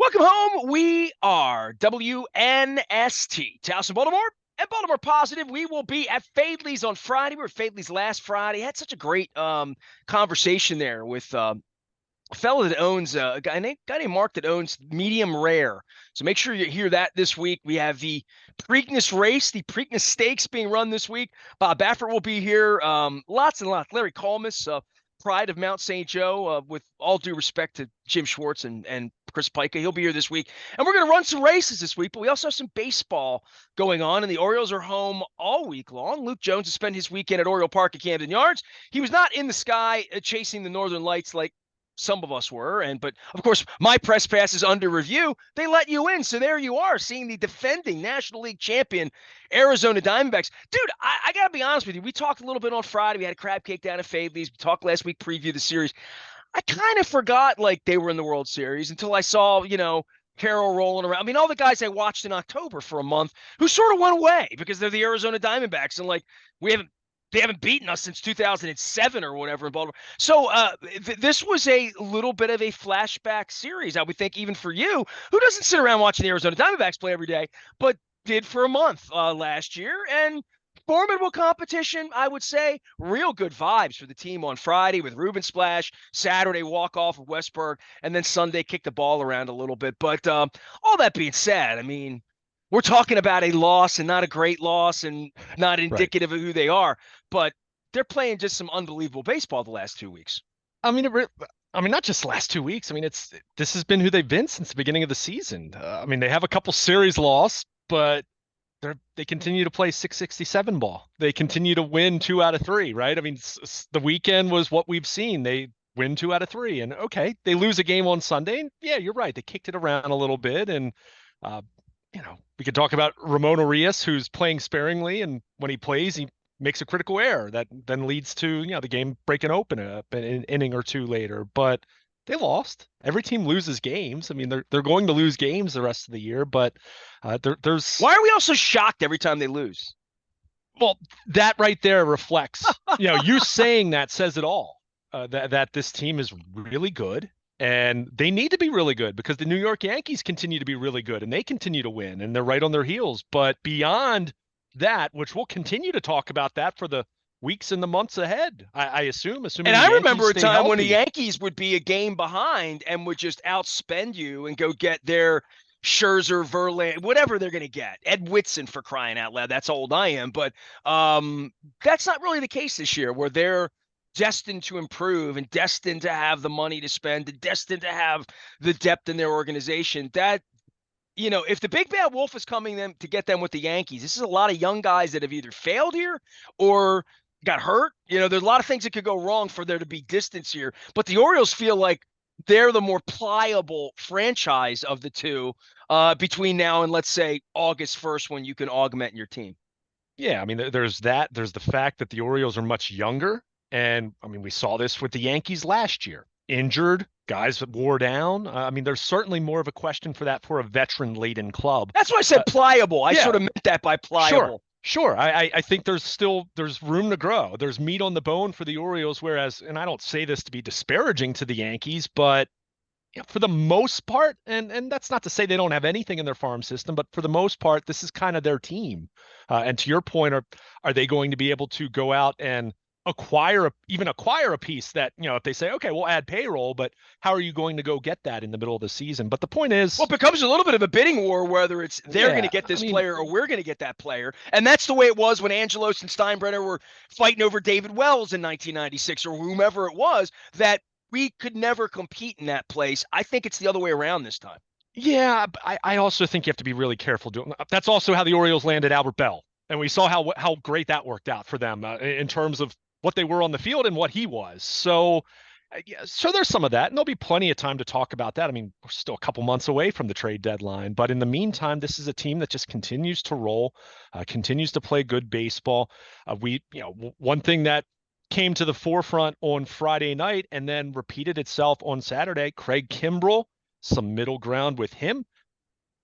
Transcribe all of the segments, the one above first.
Welcome home. We are WNST, Towson, Baltimore, and Baltimore Positive. We will be at Fadley's on Friday. We were at Fadley's last Friday. Had such a great conversation there with a fellow that owns a guy named Mark that owns medium rare. So make sure you hear that this week. We have the Preakness race, the Preakness Stakes being run this week. Bob Baffert will be here. Lots and lots. Larry Colmus, pride of Mount St. Joe, with all due respect to Jim Schwartz and Chris Pica. He'll be here this week. And we're going to run some races this week, but we also have some baseball going on, and the Orioles are home all week long. Luke Jones has spent his weekend at Oriole Park at Camden Yards. He was not in the sky chasing the Northern Lights like some of us were, but of course my press pass is under review. They let you in, so there you are, seeing the defending National League champion Arizona Diamondbacks. Dude, I gotta be honest with you. We talked a little bit on Friday. We had a crab cake down at Fadley's. We talked last week, preview the series. I kind of forgot like they were in the World Series until I saw, Carroll rolling around. I mean, all the guys I watched in October for a month who sort of went away because they're the Arizona Diamondbacks, and they haven't beaten us since 2007 or whatever in Baltimore. So this was a little bit of a flashback series, I would think, even for you, who doesn't sit around watching the Arizona Diamondbacks play every day, but did for a month last year. And formidable competition, I would say. Real good vibes for the team on Friday with Ruben Splash, Saturday walk-off of Westburg, and then Sunday kick the ball around a little bit. But all that being said, I mean, we're talking about a loss and not a great loss and not indicative of who they are, but they're playing just some unbelievable baseball the last 2 weeks. I mean, not just the last 2 weeks. I mean, this has been who they've been since the beginning of the season. I mean, they have a couple series loss, but they continue to play 667 ball. They continue to win 2 out of 3, right? I mean, the weekend was what we've seen. They win 2 out of 3, and okay, they lose a game on Sunday. And yeah, you're right. They kicked it around a little bit, and we could talk about Ramon Arias, who's playing sparingly, and when he plays, he makes a critical error that then leads to the game breaking open an inning or two later. But they lost. Every team loses games. I mean, they're going to lose games the rest of the year, but there's why are we all so shocked every time they lose? Well, that right there reflects, you saying that says it all. That this team is really good. And they need to be really good because the New York Yankees continue to be really good and they continue to win and they're right on their heels. But beyond that, which we'll continue to talk about that for the weeks and the months ahead, I assume. And I remember a time when the Yankees would be a game behind and would just outspend you and go get their Scherzer, Verlander, whatever they're going to get. Ed Whitson, for crying out loud. That's how old I am. But that's not really the case this year, where they're destined to improve and destined to have the money to spend and destined to have the depth in their organization. That, if the big bad wolf is coming to get them with the Yankees, this is a lot of young guys that have either failed here or got hurt. There's a lot of things that could go wrong for there to be distance here. But the Orioles feel like they're the more pliable franchise of the two between now and, let's say, August 1st, when you can augment your team. Yeah, I mean, there's that. There's the fact that the Orioles are much younger. And I mean, we saw this with the Yankees last year. Injured, guys that wore down. I mean, there's certainly more of a question for that for a veteran-laden club. That's why I said pliable. I sort of meant that by pliable. Sure. I think there's room to grow. There's meat on the bone for the Orioles, whereas, and I don't say this to be disparaging to the Yankees, but for the most part, and that's not to say they don't have anything in their farm system, but for the most part, this is kind of their team. And to your point, are they going to be able to go out and acquire a piece that, if they say, okay, we'll add payroll, but how are you going to go get that in the middle of the season? But the point is, well, it becomes a little bit of a bidding war, whether it's they're going to get this player or we're going to get that player. And that's the way it was when Angelos and Steinbrenner were fighting over David Wells in 1996 or whomever it was, that we could never compete in that place. I think it's the other way around this time. Yeah, I also think you have to be really careful doing that. That's also how the Orioles landed Albert Bell. And we saw how great that worked out for them in terms of what they were on the field and what he was. So there's some of that, and there'll be plenty of time to talk about that. I mean, we're still a couple months away from the trade deadline, but in the meantime, this is a team that just continues to roll, continues to play good baseball. One thing that came to the forefront on Friday night and then repeated itself on Saturday, Craig Kimbrel, some middle ground with him,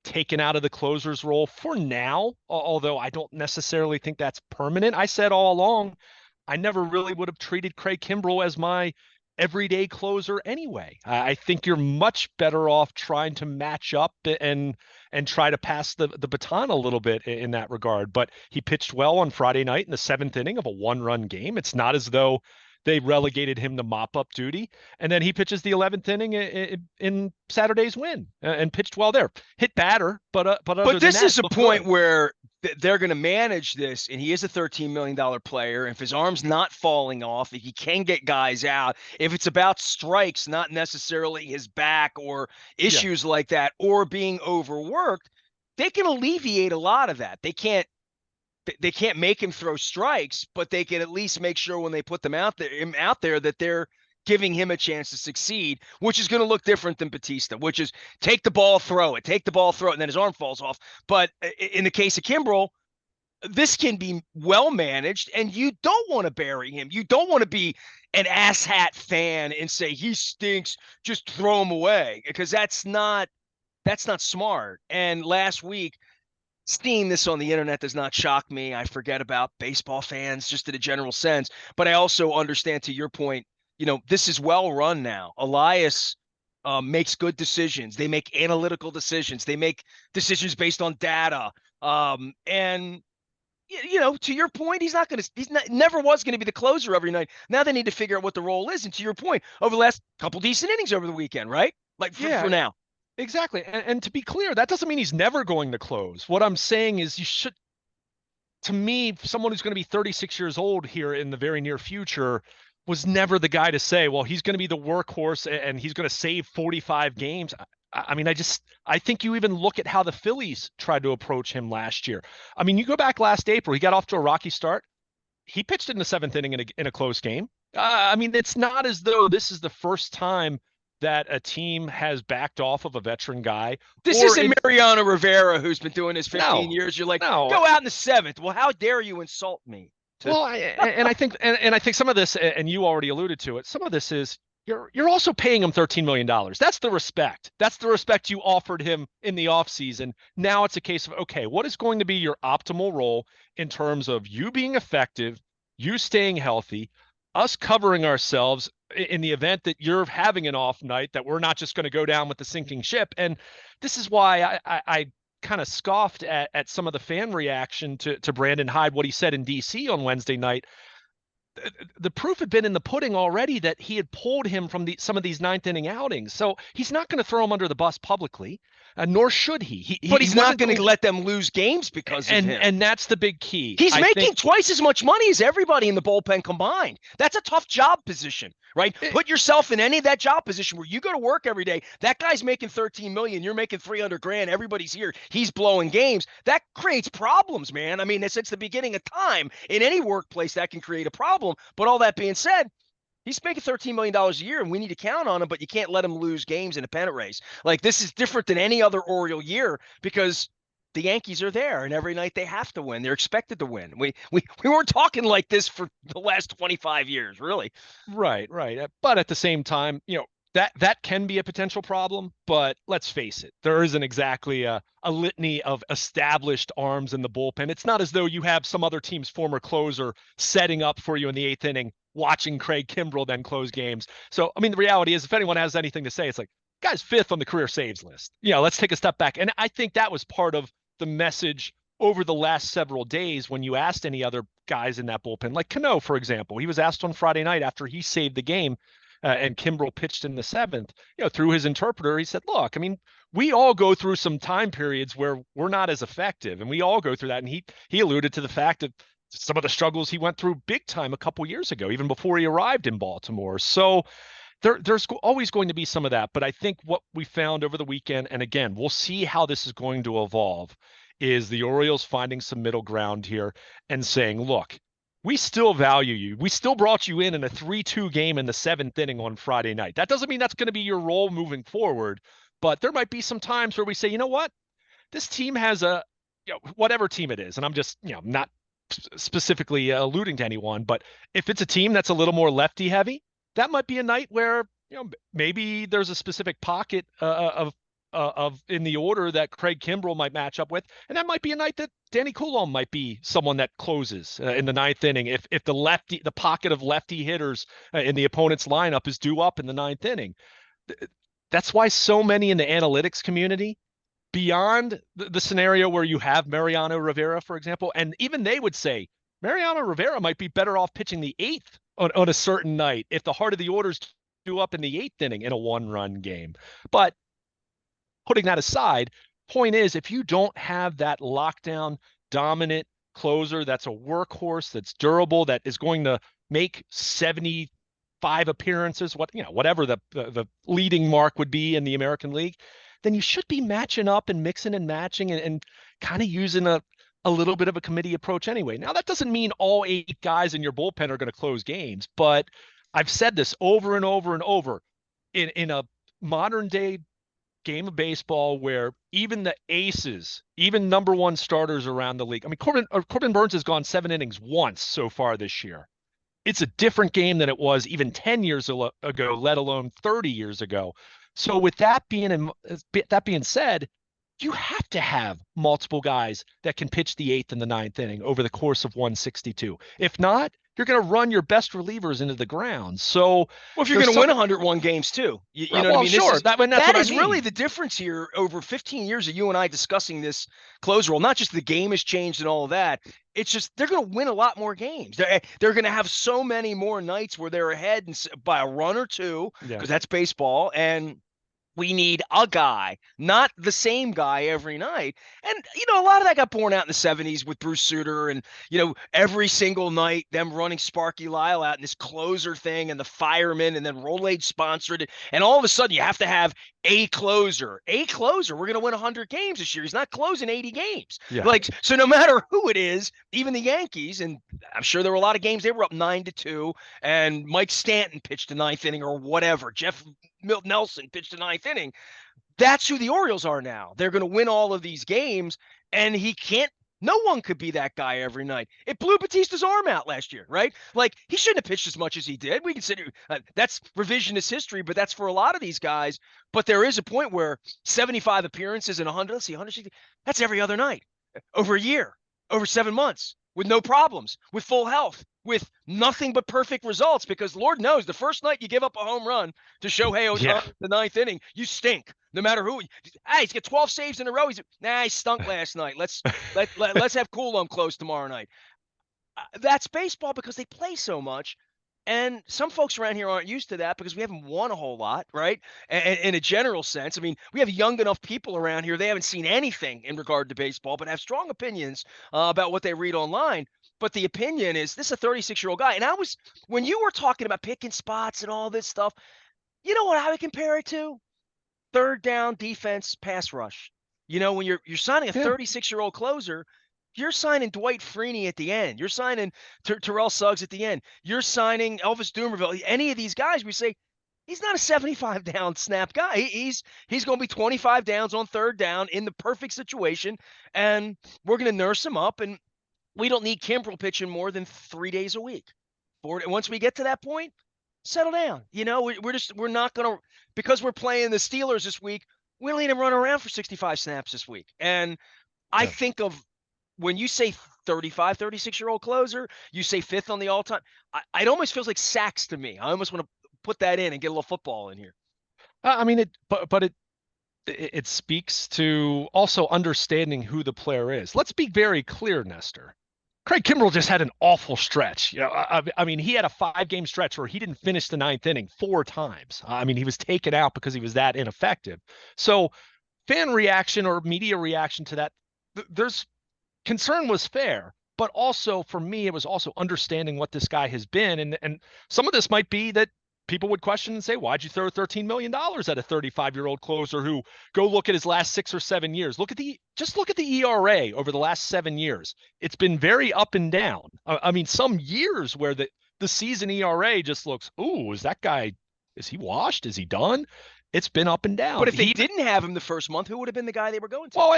taken out of the closer's role for now, although I don't necessarily think that's permanent. I said all along, I never really would have treated Craig Kimbrel as my everyday closer anyway. I think you're much better off trying to match up and try to pass the baton a little bit in that regard. But he pitched well on Friday night in the seventh inning of a one-run game. It's not as though they relegated him to mop-up duty. And then he pitches the 11th inning in Saturday's win and pitched well there. Hit batter, but other But than this that, is a looked point good. where they're going to manage this, and he is a $13 million player. If his arm's not falling off, if he can get guys out, if it's about strikes, not necessarily his back or Yeah. issues like that, or being overworked, they can alleviate a lot of that. They can't make him throw strikes, but they can at least make sure when they put them out there that they're giving him a chance to succeed, which is going to look different than Batista, which is take the ball, throw it, take the ball, throw it, and then his arm falls off. But in the case of Kimbrel, this can be well managed, and you don't want to bury him. You don't want to be an asshat fan and say he stinks, just throw him away, because that's not smart. And last week, seeing this on the internet does not shock me. I forget about baseball fans just in a general sense, but I also understand, to your point, this is well run now. Elias makes good decisions. They make analytical decisions. They make decisions based on data. And to your point, never was going to be the closer every night. Now they need to figure out what the role is. And to your point, over the last couple decent innings over the weekend, right? Like for Yeah, now. exactly. And to be clear, that doesn't mean he's never going to close. What I'm saying is you should, to me, someone who's going to be 36 years old here in the very near future was never the guy to say, well, he's going to be the workhorse and he's going to save 45 games. I mean, I think you even look at how the Phillies tried to approach him last year. I mean, you go back last April, he got off to a rocky start. He pitched in the seventh inning in a close game. I mean, it's not as though this is the first time that a team has backed off of a veteran guy This or isn't in Mariano Rivera, who's been doing this 15 no, years. You're like, no. go out in the seventh. Well, how dare you insult me? Well, I think some of this, and you already alluded to it, some of this is you're also paying him $13 million. That's the respect. That's the respect you offered him in the offseason. Now it's a case of, okay, what is going to be your optimal role in terms of you being effective, you staying healthy, us covering ourselves in the event that you're having an off night, that we're not just going to go down with the sinking ship. And this is why I kind of scoffed at some of the fan reaction to Brandon Hyde, what he said in DC on Wednesday night. The proof had been in the pudding already that he had pulled him from some of these ninth inning outings. So he's not going to throw him under the bus publicly, nor should he. But He he's not wasn't going going to to, let them lose games because of him. and that's the big key. He's I making think twice as much money as everybody in the bullpen combined. That's a tough job position, right? it, Put yourself in any of that job position where you go to work every day. That guy's making 13 million. You're making 300 grand. Everybody's here. He's blowing games. That creates problems, man. I mean, since the beginning of time in any workplace, that can create a problem. But all that being said, he's making $13 million a year, and we need to count on him, but you can't let him lose games in a pennant race. Like, this is different than any other Oriole year because the Yankees are there, and every night they have to win. They're expected to win. We weren't talking like this for the last 25 years, really. right. But at the same time, that can be a potential problem. But let's face it, there isn't exactly a litany of established arms in the bullpen. It's not as though you have some other team's former closer setting up for you in the eighth inning, watching Craig Kimbrel then close games. So, I mean, the reality is, if anyone has anything to say, it's like, guy's fifth on the career saves list. Let's take a step back. And I think that was part of the message over the last several days when you asked any other guys in that bullpen, like Cano, for example. He was asked on Friday night after he saved the game and Kimbrel pitched in the seventh, through his interpreter, he said, look, I mean, we all go through some time periods where we're not as effective, and we all go through that. And he alluded to the fact that some of the struggles he went through big time a couple years ago, even before he arrived in Baltimore. So there's always going to be some of that. But I think what we found over the weekend, and again, we'll see how this is going to evolve, is the Orioles finding some middle ground here and saying, look, we still value you. We still brought you in a 3-2 game in the seventh inning on Friday night. That doesn't mean that's going to be your role moving forward, but there might be some times where we say, you know what? This team has whatever team it is, and I'm just, not specifically alluding to anyone, but if it's a team that's a little more lefty heavy, that might be a night where, maybe there's a specific pocket of of in the order that Craig Kimbrel might match up with, and that might be a night that Danny Coulomb might be someone that closes in the ninth inning if the pocket of lefty hitters in the opponent's lineup is due up in the ninth inning. That's why so many in the analytics community, beyond the scenario where you have Mariano Rivera, for example, and even they would say Mariano Rivera might be better off pitching the eighth on a certain night if the heart of the order's due up in the eighth inning in a one-run game. But putting that aside, point is, if you don't have that lockdown dominant closer that's a workhorse, that's durable, that is going to make 75 appearances, whatever the leading mark would be in the American League, then you should be matching up and mixing and matching and kind of using a little bit of a committee approach anyway. Now, that doesn't mean all 8 guys in your bullpen are going to close games, but I've said this over and over and over. In a modern day game of baseball where even the aces, even number one starters around the league, I mean, Corbin Burnes has gone 7 innings once so far this year. It's a different game than it was even 10 years ago, let alone 30 years ago. So with that being said, you have to have multiple guys that can pitch the 8th and the 9th inning over the course of 162. If not, you're going to run your best relievers into the ground. So, well, if you're going to win 101 games too, you know what I mean? Sure. That is really the difference here. Over 15 years of you and I discussing this closer role, not just the game has changed and all of that. It's just they're going to win a lot more games. They're going to have so many more nights where they're ahead by a run or two, because that's baseball. And we need a guy, not the same guy every night. And, a lot of that got borne out in the 70s with Bruce Sutter and, every single night them running Sparky Lyle out in this closer thing and the fireman, and then Rolaids sponsored it. And all of a sudden you have to have a closer. We're going to win 100 games this year. He's not closing 80 games. Yeah. So no matter who it is, even the Yankees, and I'm sure there were a lot of games they were up 9-2, and Mike Stanton pitched the 9th inning or whatever. Jeff Milt Nelson pitched the 9th inning. That's who the Orioles are now. They're going to win all of these games, and no one could be that guy every night. It blew Batista's arm out last year, right? Like, he shouldn't have pitched as much as he did. We consider that's revisionist history, but that's for a lot of these guys. But there is a point where 75 appearances and 160, that's every other night, over a year, over 7 months, with no problems, with full health, with nothing but perfect results, because Lord knows the first night you give up a home run to Shohei Ohtani the 9th inning, you stink. No matter who. Hey, he's got 12 saves in a row. He stunk last night. Let's have Coulomb close tomorrow night. That's baseball because they play so much. And some folks around here aren't used to that because we haven't won a whole lot, right? And in a general sense, I mean, we have young enough people around here. They haven't seen anything in regard to baseball, but have strong opinions about what they read online. But the opinion is, this is a 36-year-old guy. And when you were talking about picking spots and all this stuff, you know what I would compare it to? Third down defense, pass rush. When you're signing a 36-year-old closer, you're signing Dwight Freeney at the end. You're signing Terrell Suggs at the end. You're signing Elvis Dumervil. Any of these guys, we say, he's not a 75-down snap guy. He's going to be 25 downs on third down in the perfect situation, and we're going to nurse him up, and we don't need Kimbrel pitching more than 3 days a week. Once we get to that point, settle down. We're not going to, because we're playing the Steelers this week, we don't need him running around for 65 snaps this week. And I think of, when you say 35, 36-year-old closer, you say 5th on the all-time, it almost feels like sacks to me. I almost want to put that in and get a little football in here. I mean, it speaks to also understanding who the player is. Let's be very clear, Nestor. Craig Kimbrel just had an awful stretch. I mean, he had a 5-game stretch where he didn't finish the 9th inning 4 times. I mean, he was taken out because he was that ineffective. So fan reaction or media reaction to that, there's concern was fair, but also for me, it was also understanding what this guy has been. And some of this might be that people would question and say, why'd you throw $13 million at a 35-year-old closer who, go look at his last 6 or 7 years. Just look at the ERA over the last 7 years. It's been very up and down. I mean, some years where the season ERA just looks, ooh, is he washed? Is he done? It's been up and down. But if they didn't have him the first month, who would have been the guy they were going to? Well,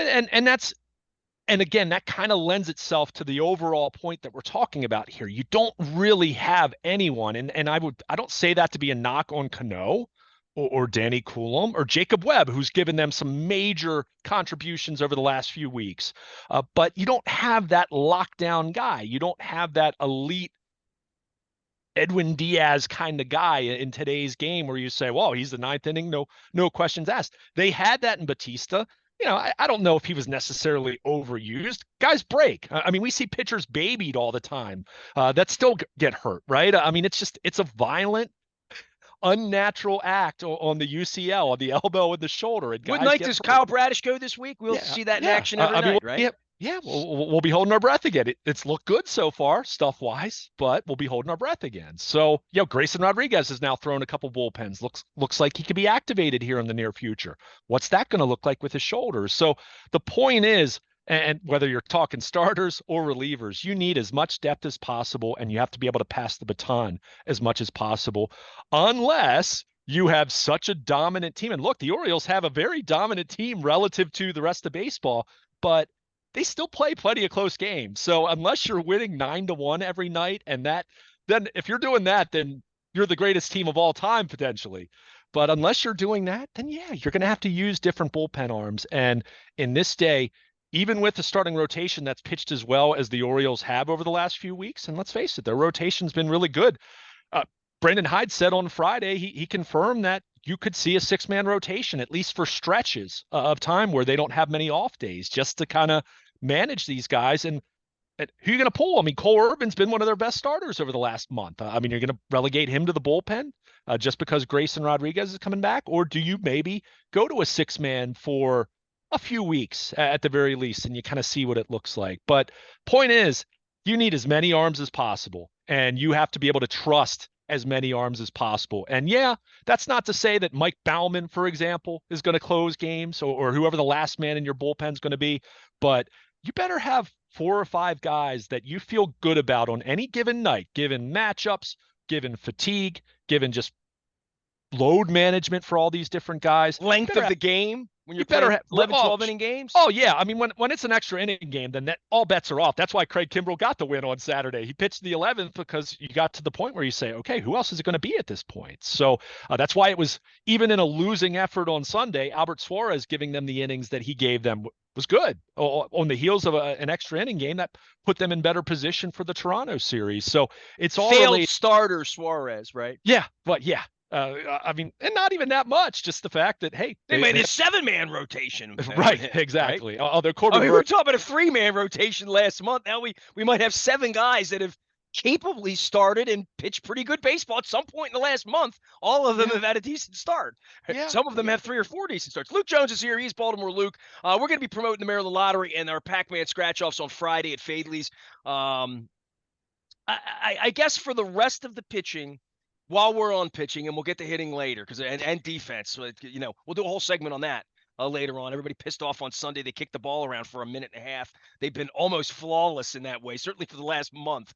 and again, that kind of lends itself to the overall point that we're talking about here. You don't really have anyone, and I don't say that to be a knock on Cano, or Danny Coulomb or Jacob Webb, who's given them some major contributions over the last few weeks. But you don't have that lockdown guy. You don't have that elite Edwin Diaz kind of guy in today's game where you say, well, he's the ninth inning, no questions asked. They had that in Batista. I don't know if he was necessarily overused. Guys break. I mean, we see pitchers babied all the time that still get hurt, right? I mean, it's a violent, unnatural act on the UCL, on the elbow and the shoulder. And What guys night get does hurt. Kyle Bradish go this week? We'll see that in action every night, right? Yeah, yeah, we'll be holding our breath again. It's looked good so far, stuff wise, but we'll be holding our breath again. So, Grayson Rodriguez has now thrown a couple bullpens. Looks like he could be activated here in the near future. What's that going to look like with his shoulders? So the point is, and whether you're talking starters or relievers, you need as much depth as possible, and you have to be able to pass the baton as much as possible, unless you have such a dominant team. And look, the Orioles have a very dominant team relative to the rest of baseball, but they still play plenty of close games. So unless you're winning 9-1 every night, then if you're doing that, then you're the greatest team of all time potentially. But unless you're doing that, then yeah, you're going to have to use different bullpen arms. And in this day, even with the starting rotation that's pitched as well as the Orioles have over the last few weeks, and let's face it, their rotation's been really good. Brandon Hyde said on Friday, he confirmed that you could see a 6-man rotation, at least for stretches of time where they don't have many off days, just to kind of manage these guys. And who are you going to pull? I mean, Cole Irvin's been one of their best starters over the last month. I mean, you're going to relegate him to the bullpen just because Grayson Rodriguez is coming back? Or do you maybe go to a 6-man for a few weeks at the very least, and you kind of see what it looks like? But point is, you need as many arms as possible, and you have to be able to trust as many arms as possible. And yeah, that's not to say that Mike Baumann, for example, is going to close games, or whoever the last man in your bullpen is going to be, but you better have 4 or 5 guys that you feel good about on any given night, given matchups, given fatigue, given just load management for all these different guys. Length of the game when you're playing 11, 12 inning games. Oh, yeah. I mean, when it's an extra inning game, then all bets are off. That's why Craig Kimbrel got the win on Saturday. He pitched the 11th because you got to the point where you say, okay, who else is it going to be at this point? So that's why it was, even in a losing effort on Sunday, Albert Suarez giving them the innings that he gave them was good on the heels of an extra inning game that put them in better position for the Toronto series. So it's all failed starter Suarez, right? Yeah, but yeah. I mean, and not even that much. Just the fact that, hey, they made a 7-man rotation. Right, exactly. Right? We were talking about a 3-man rotation last month. Now we might have 7 guys that have capably started and pitched pretty good baseball at some point in the last month. All of them have had a decent start. Yeah. Some of them have 3 or 4 decent starts. Luke Jones is here. He's Baltimore Luke. We're going to be promoting the Maryland Lottery and our Pac-Man scratch-offs on Friday at Fadley's. I guess for the rest of the pitching, while we're on pitching, and we'll get to hitting later, and defense, we'll do a whole segment on that later on. Everybody pissed off on Sunday. They kicked the ball around for a minute and a half. They've been almost flawless in that way, certainly for the last month.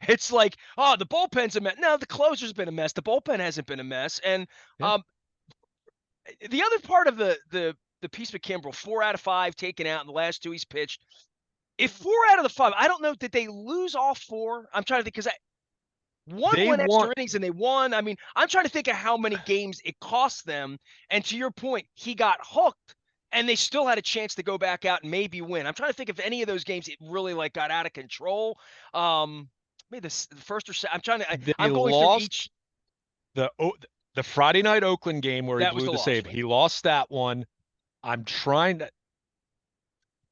It's like, the bullpen's a mess. No, the closer's been a mess. The bullpen hasn't been a mess. And the other part of the piece with Kimbrel, 4 out of 5 taken out in the last 2 he's pitched. If 4 out of the 5, I don't know, did they lose all 4? I'm trying to think, because one went extra innings and they won. I mean, I'm trying to think of how many games it cost them. And to your point, he got hooked and they still had a chance to go back out and maybe win. I'm trying to think if any of those games it really got out of control. Maybe the first or second. I'm going through each. The Friday night Oakland game where he blew the save. He lost that one.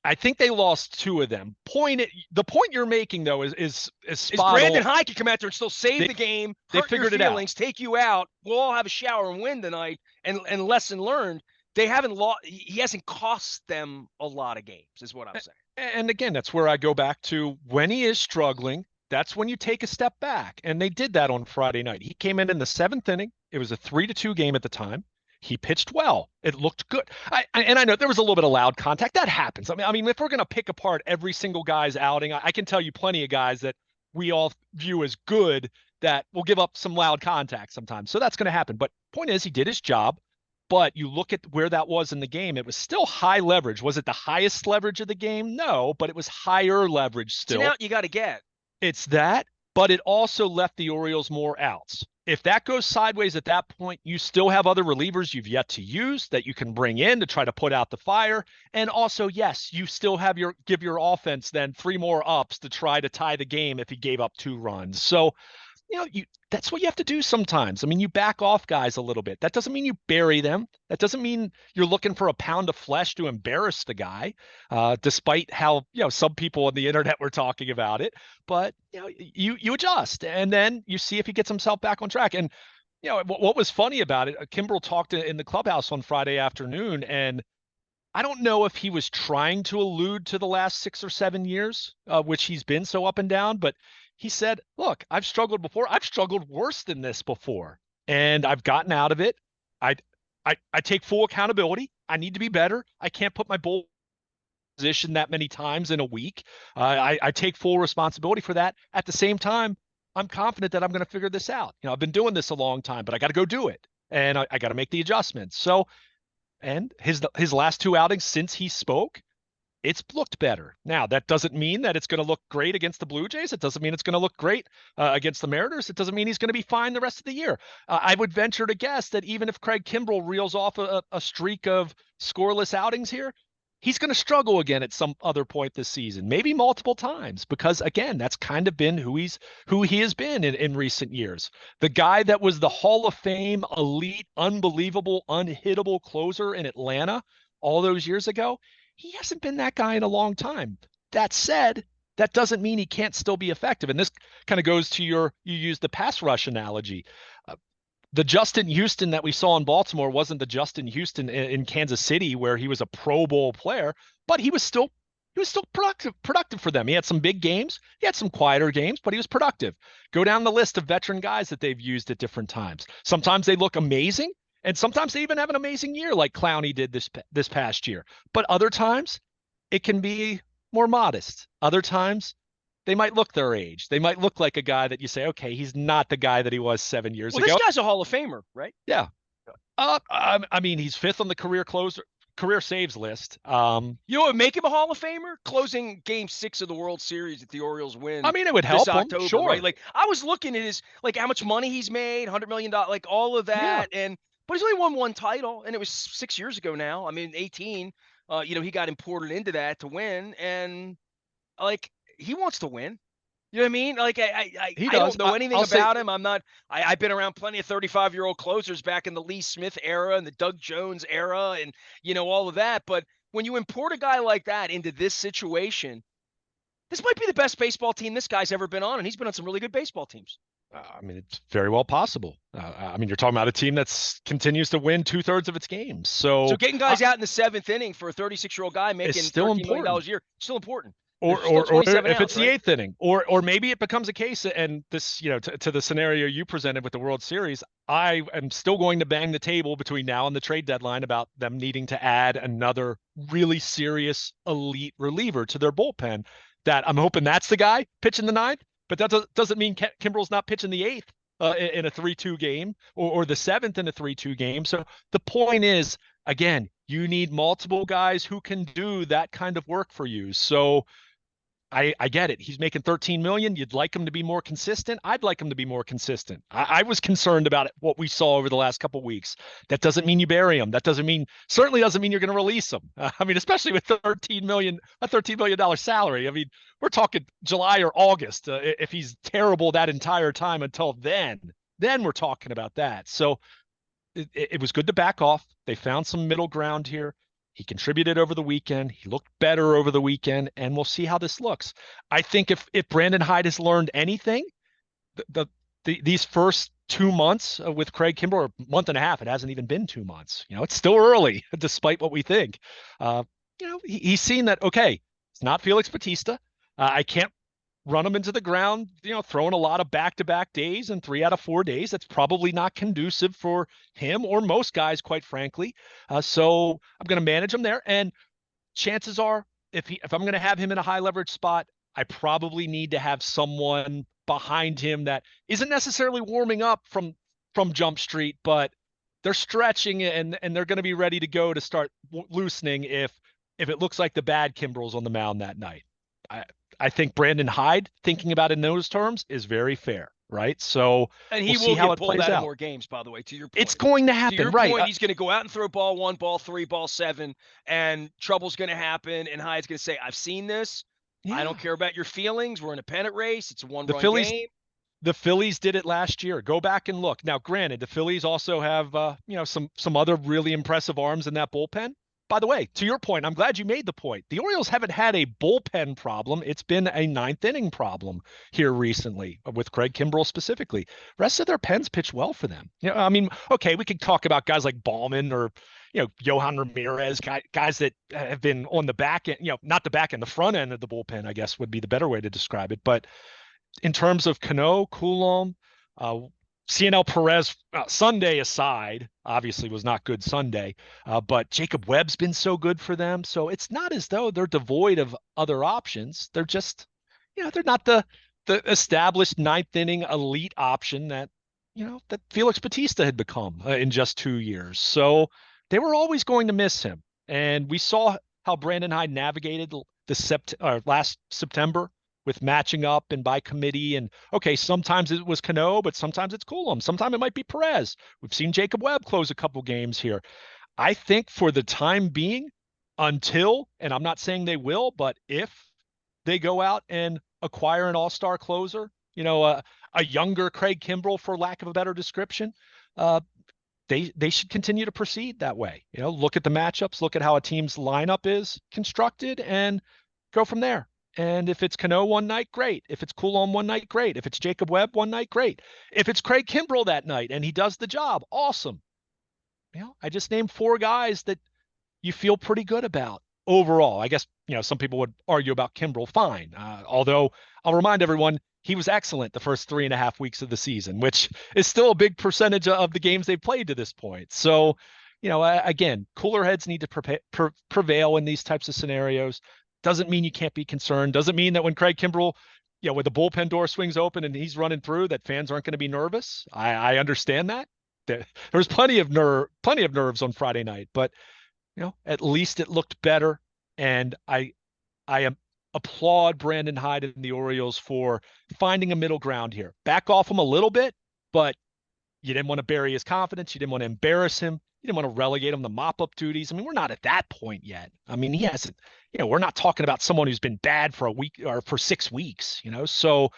I think they lost 2 of them. The point you're making, though, is spot Brandon on. Hyde can come out there and still save the game, they figured your feelings, take you out. We'll all have a shower and win tonight. And lesson learned, they haven't lost. He hasn't cost them a lot of games, is what I'm saying. And again, that's where I go back to when he is struggling. That's when you take a step back, and they did that on Friday night. He came in the 7th inning. It was a 3-2 game at the time. He pitched well. It looked good. I know there was a little bit of loud contact. That happens. I mean, if we're going to pick apart every single guy's outing, I can tell you plenty of guys that we all view as good that will give up some loud contact sometimes. So that's going to happen. But point is, he did his job. But you look at where that was in the game, it was still high leverage. Was it the highest leverage of the game? No, but it was higher leverage still. It's an out you got to get. It's that, but it also left the Orioles more outs. if that goes sideways at that point, you still have other relievers you've yet to use that you can bring in to try to put out the fire. And also, yes, you still have give your offense then 3 more ups to try to tie the game if he gave up 2 runs. So, that's what you have to do sometimes. I mean, you back off guys a little bit. That doesn't mean you bury them. That doesn't mean you're looking for a pound of flesh to embarrass the guy, despite how some people on the internet were talking about it. But you adjust, and then you see if he gets himself back on track. And what was funny about it, Kimbrel talked in the clubhouse on Friday afternoon, and I don't know if he was trying to allude to the last 6 or 7 years, which he's been so up and down, but he said, look, I've struggled before. I've struggled worse than this before, and I've gotten out of it. I, I take full accountability. I need to be better. I can't put my bull position that many times in a week. I take full responsibility for that. At the same time, I'm confident that I'm going to figure this out. I've been doing this a long time, but I got to go do it, and I got to make the adjustments. So, and his last 2 outings since he spoke, it's looked better. Now, that doesn't mean that it's going to look great against the Blue Jays. It doesn't mean it's going to look great against the Mariners. It doesn't mean he's going to be fine the rest of the year. I would venture to guess that even if Craig Kimbrel reels off a streak of scoreless outings here, he's going to struggle again at some other point this season, maybe multiple times, because again, that's kind of been who he has been in recent years. The guy that was the Hall of Fame, elite, unbelievable, unhittable closer in Atlanta all those years ago, he hasn't been that guy in a long time. That said, that doesn't mean he can't still be effective. And this kind of goes to you use the pass rush analogy. The Justin Houston that we saw in Baltimore wasn't the Justin Houston in Kansas City where he was a Pro Bowl player, but he was still productive for them. He had some big games. He had some quieter games, but he was productive. Go down the list of veteran guys that they've used at different times. Sometimes they look amazing, and sometimes they even have an amazing year like Clowney did this past year. But other times it can be more modest. Other times they might look their age. They might look like a guy that you say, okay, he's not the guy that he was 7 years ago. This guy's a Hall of Famer, right? Yeah. I mean, he's 5th on the career saves list. You know what would make him a Hall of Famer? Closing Game 6 of the World Series that the Orioles win. I mean, it would help him, October, sure. Right? Like I was looking at his how much money he's made, $100 million, like all of that, Yeah. but he's only won one title, and it was 6 years ago now. I mean, 18. He got imported into that to win, and like he wants to win. You know what I mean? Like I don't know anything about him. I've been around plenty of 35-year-old closers back in the Lee Smith era and the Doug Jones era and all of that. But when you import a guy like that into this situation, this might be the best baseball team this guy's ever been on, and he's been on some really good baseball teams. I mean, it's very well possible. I mean, you're talking about a team that continues to win 2/3 of its games. So getting guys out in the 7th inning for a 36-year-old guy making $13 million a year, still important. Or if it's the 8th inning, or maybe it becomes a case, and this, to the scenario you presented with the World Series, I am still going to bang the table between now and the trade deadline about them needing to add another really serious elite reliever to their bullpen. That I'm hoping that's the guy pitching the 9th, but that doesn't mean Kimbrel's not pitching the 8th in a 3-2 game or the 7th in a 3-2 game. So the point is, again, you need multiple guys who can do that kind of work for you. So I get it. He's making $13 million. You'd like him to be more consistent. I'd like him to be more consistent. I was concerned about what we saw over the last couple of weeks. That doesn't mean you bury him. That certainly doesn't mean you're going to release him. I mean, especially with a $13 million salary. I mean, we're talking July or August. If he's terrible that entire time until then we're talking about that. So it was good to back off. They found some middle ground here. He contributed over the weekend. He looked better over the weekend, and we'll see how this looks. I think if Brandon Hyde has learned anything, these first 2 months with Craig Kimbrel, or month and a half, it hasn't even been 2 months. It's still early, despite what we think. He's seen that, okay, it's not Felix Bautista. I can't run him into the ground, throwing a lot of back-to-back days and 3 out of 4 days. That's probably not conducive for him or most guys, quite frankly. So I'm going to manage him there. And chances are, if I'm going to have him in a high leverage spot, I probably need to have someone behind him that isn't necessarily warming up from Jump Street, but they're stretching and they're going to be ready to go to start loosening if it looks like the bad Kimbrel's on the mound that night. I think Brandon Hyde, thinking about it in those terms, is very fair. right? So And we'll he see will how get it pulled plays out of out. more games, by the way, to your It's point. going to To happen, your right? point, he's going to go out and throw ball 1, ball 3, ball 7, and trouble's going to happen. And Hyde's going to say, I've seen this. I don't Yeah. care about your feelings. We're in a pennant race. It's a The one-run Phillies game. the Phillies did it last year. Go back and look. Now, granted, the Phillies also have some other really impressive arms in that bullpen. By the way, to your point, I'm glad you made the point. The Orioles haven't had a bullpen problem. It's been a ninth inning problem here recently with Craig Kimbrel specifically. Rest of their pens pitch well for them. I mean, okay, we could talk about guys like Ballman or Johan Ramirez, guys that have been on the back end, not the back end, the front end of the bullpen, I guess would be the better way to describe it. But in terms of Cano, Coulomb, uh, CNL Perez, Sunday aside, obviously was not good Sunday, but Jacob Webb's been so good for them. So it's not as though they're devoid of other options. They're just, they're not the established ninth inning elite option that Felix Bautista had become in just 2 years. So they were always going to miss him. And we saw how Brandon Hyde navigated last September with matching up and by committee. And okay, sometimes it was Cano, but sometimes it's Coulomb. Sometimes it might be Perez. We've seen Jacob Webb close a couple games here. I think for the time being, until, and I'm not saying they will, but if they go out and acquire an all-star closer, a younger Craig Kimbrel, for lack of a better description, uh, they should continue to proceed that way. Look at the matchups, look at how a team's lineup is constructed, and go from there. And if it's Cano one night, great. If it's Coulomb one night, great. If it's Jacob Webb one night, great. If it's Craig Kimbrel that night and he does the job, awesome. I just named four guys that you feel pretty good about overall. I guess, some people would argue about Kimbrel, fine. Although I'll remind everyone, he was excellent the first 3.5 weeks of the season, which is still a big percentage of the games they've played to this point. So, again, cooler heads need to prevail in these types of scenarios. Doesn't mean you can't be concerned. Doesn't mean that when Craig Kimbrel, when the bullpen door swings open and he's running through, that fans aren't going to be nervous. I understand that. There was plenty of nerves on Friday night, but at least it looked better. And I am applaud Brandon Hyde and the Orioles for finding a middle ground here. Back off him a little bit, but you didn't want to bury his confidence. You didn't want to embarrass him. You didn't want to relegate him to mop-up duties. I mean, we're not at that point yet. I mean, he hasn't, we're not talking about someone who's been bad for a week or for 6 weeks, So,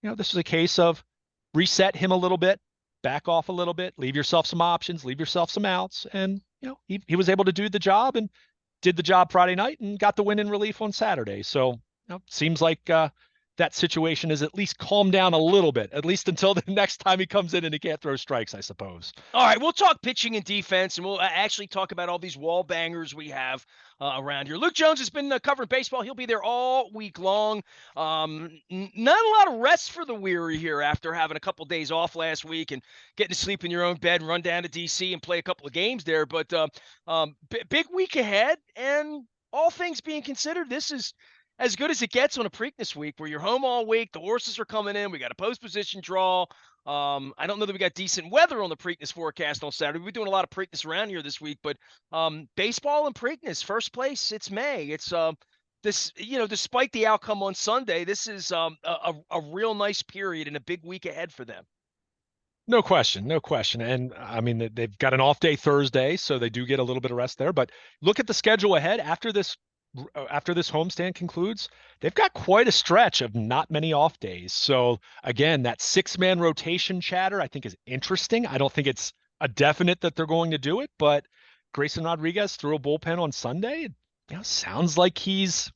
this was a case of reset him a little bit, back off a little bit, leave yourself some options, leave yourself some outs. And, he was able to do the job and did the job Friday night and got the win in relief on Saturday. So, seems like that situation is at least calmed down a little bit, at least until the next time he comes in and he can't throw strikes, I suppose. All right, we'll talk pitching and defense, and we'll actually talk about all these wall bangers we have around here. Luke Jones has been covering baseball. He'll be there all week long. Not a lot of rest for the weary here after having a couple days off last week and getting to sleep in your own bed and run down to D.C. and play a couple of games there. But big week ahead, and all things being considered, this is as good as it gets on a Preakness week where you're home all week. The horses are coming in. We got a post-position draw. I don't know that we got decent weather on the Preakness forecast on Saturday. We're doing a lot of Preakness around here this week, but baseball and Preakness, first place. It's May. It's this, despite the outcome on Sunday, this is a real nice period and a big week ahead for them. No question, no question. And I mean, they've got an off day Thursday, so they do get a little bit of rest there. But look at the schedule ahead after this homestand concludes. They've got quite a stretch of not many off days. So again, that 6-man rotation chatter I think is interesting. I don't think it's a definite that they're going to do it, but Grayson Rodriguez threw a bullpen on Sunday. Sounds like he's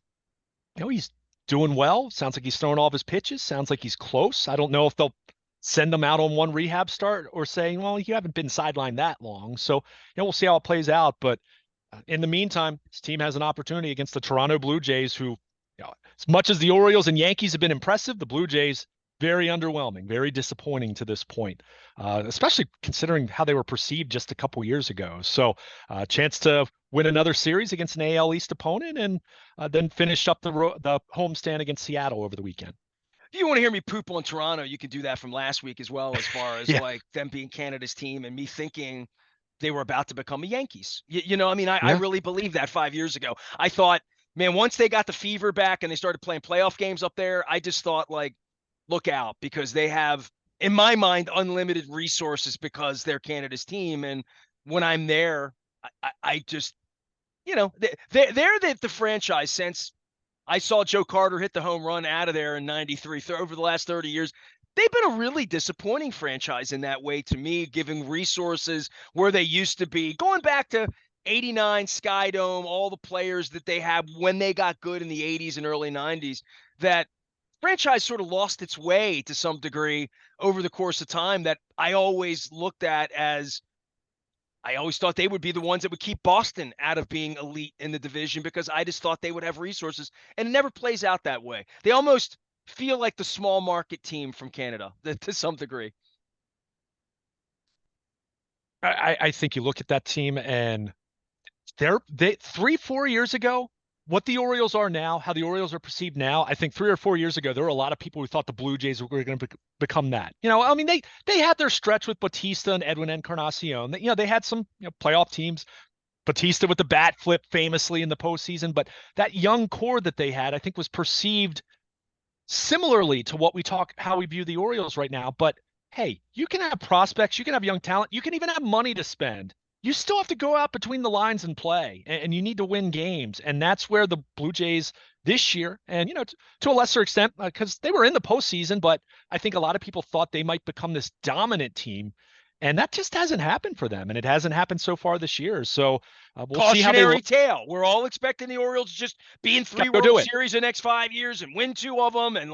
doing well. Sounds like he's throwing all of his pitches. Sounds like he's close. I don't know if they'll send them out on one rehab start or saying, well, you haven't been sidelined that long. So, we'll see how it plays out. But in the meantime, this team has an opportunity against the Toronto Blue Jays, who, as much as the Orioles and Yankees have been impressive, the Blue Jays, very underwhelming, very disappointing to this point, especially considering how they were perceived just a couple years ago. So a chance to win another series against an AL East opponent and then finish up the homestand against Seattle over the weekend. If you want to hear me poop on Toronto, you can do that from last week as well, as far as Yeah. like them being Canada's team and me thinking they were about to become a Yankees. I Yeah. really believed that 5 years ago. I thought, man, once they got the fever back and they started playing playoff games up there, I just thought, like, look out, because they have in my mind, unlimited resources because they're Canada's team. And when I'm there, I just, they're the franchise since I saw Joe Carter hit the home run out of there in 93. Over the last 30 years, they've been a really disappointing franchise in that way to me, giving resources where they used to be. Going back to 89 Sky Dome, all the players that they had when they got good in the 80s and early 90s, that franchise sort of lost its way to some degree over the course of time that I always looked at as I always thought they would be the ones that would keep Boston out of being elite in the division because I just thought they would have resources, and it never plays out that way. They almost feel like the small market team from Canada to some degree. I think you look at that team and they 3-4 years ago, what the Orioles are now, how the Orioles are perceived now, I think 3 or 4 years ago, there were a lot of people who thought the Blue Jays were going to become that. I mean, they had their stretch with Bautista and Edwin Encarnacion. They had some playoff teams. Bautista with the bat flip famously in the postseason, but that young core that they had, I think, was perceived similarly to how we view the Orioles right now. But hey, you can have prospects, you can have young talent, you can even have money to spend. You still have to go out between the lines and play, and you need to win games. And that's where the Blue Jays this year, and to a lesser extent, because they were in the postseason, but I think a lot of people thought they might become this dominant team. And that just hasn't happened for them, and it hasn't happened so far this year. So we'll see how they Cautionary tale. We're all expecting the Orioles just be in three go do World it. Series the next 5 years and win two of them. And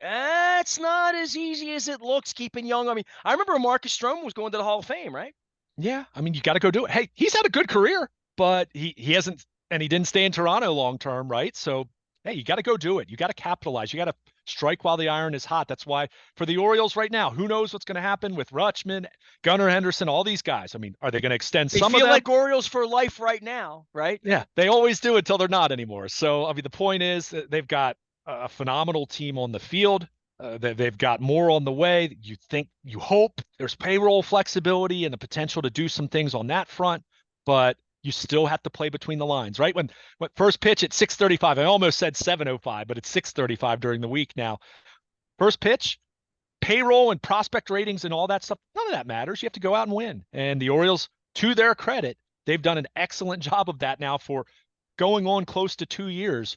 it's not as easy as it looks keeping young. I mean, I remember Marcus Stroman was going to the Hall of Fame, right? Yeah, I mean, you got to go do it. Hey, he's had a good career, but he hasn't, and he didn't stay in Toronto long term, right? So, hey, you got to go do it. You got to capitalize. You got to strike while the iron is hot. That's why for the Orioles right now, who knows what's going to happen with Rutschman, Gunnar Henderson, all these guys. I mean, are they going to extend They some of feel them? like Orioles for life right now, right? Yeah, they always do until they're not anymore. So, I mean, the point is that they've got a phenomenal team on the field. They've got more on the way. You hope there's payroll flexibility and the potential to do some things on that front, but you still have to play between the lines, right? When first pitch at 6:35, I almost said 7:05, but it's 6:35 during the week now. First pitch, payroll and prospect ratings and all that stuff, none of that matters. You have to go out and win. And the Orioles, to their credit, they've done an excellent job of that now for going on close to 2 years.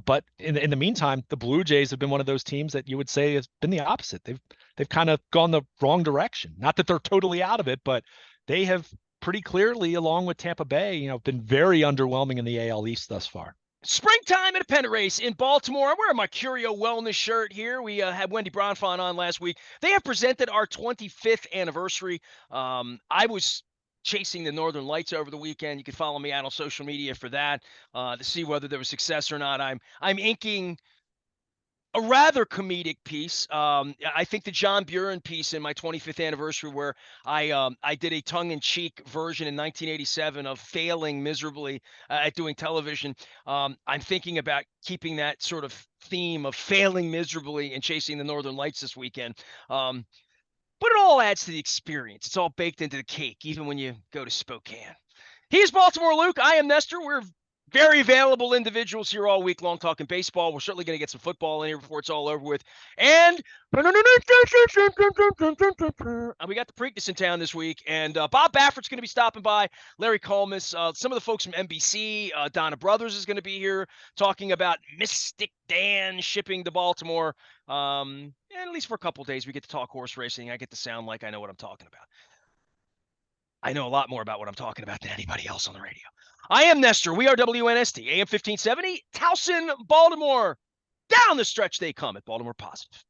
But in the meantime, the Blue Jays have been one of those teams that you would say has been the opposite. They've kind of gone the wrong direction. Not that they're totally out of it, but they have pretty clearly, along with Tampa Bay, been very underwhelming in the AL East thus far. Springtime at a pennant race in Baltimore. I'm wearing my Curio Wellness shirt here. We had Wendy Bronfon on last week. They have presented our 25th anniversary. I was chasing the Northern Lights over the weekend. You can follow me out on social media for that to see whether there was success or not. I'm inking a rather comedic piece. I think the John Buren piece in my 25th anniversary, where I did a tongue-in-cheek version in 1987 of failing miserably at doing television. I'm thinking about keeping that sort of theme of failing miserably and chasing the Northern Lights this weekend. But it all adds to the experience. It's all baked into the cake, even when you go to Spokane. He's Baltimore Luke. I am Nestor. We're very available individuals here all week long talking baseball. We're certainly going to get some football in here before it's all over with. And we got the Preakness in town this week. And Bob Baffert's going to be stopping by. Larry Colmus, some of the folks from NBC. Donna Brothers is going to be here talking about Mystic Dan shipping to Baltimore. And at least for a couple of days, we get to talk horse racing. I get to sound like I know what I'm talking about. I know a lot more about what I'm talking about than anybody else on the radio. I am Nestor. We are WNST, AM 1570, Towson, Baltimore. Down the stretch they come at Baltimore Positive.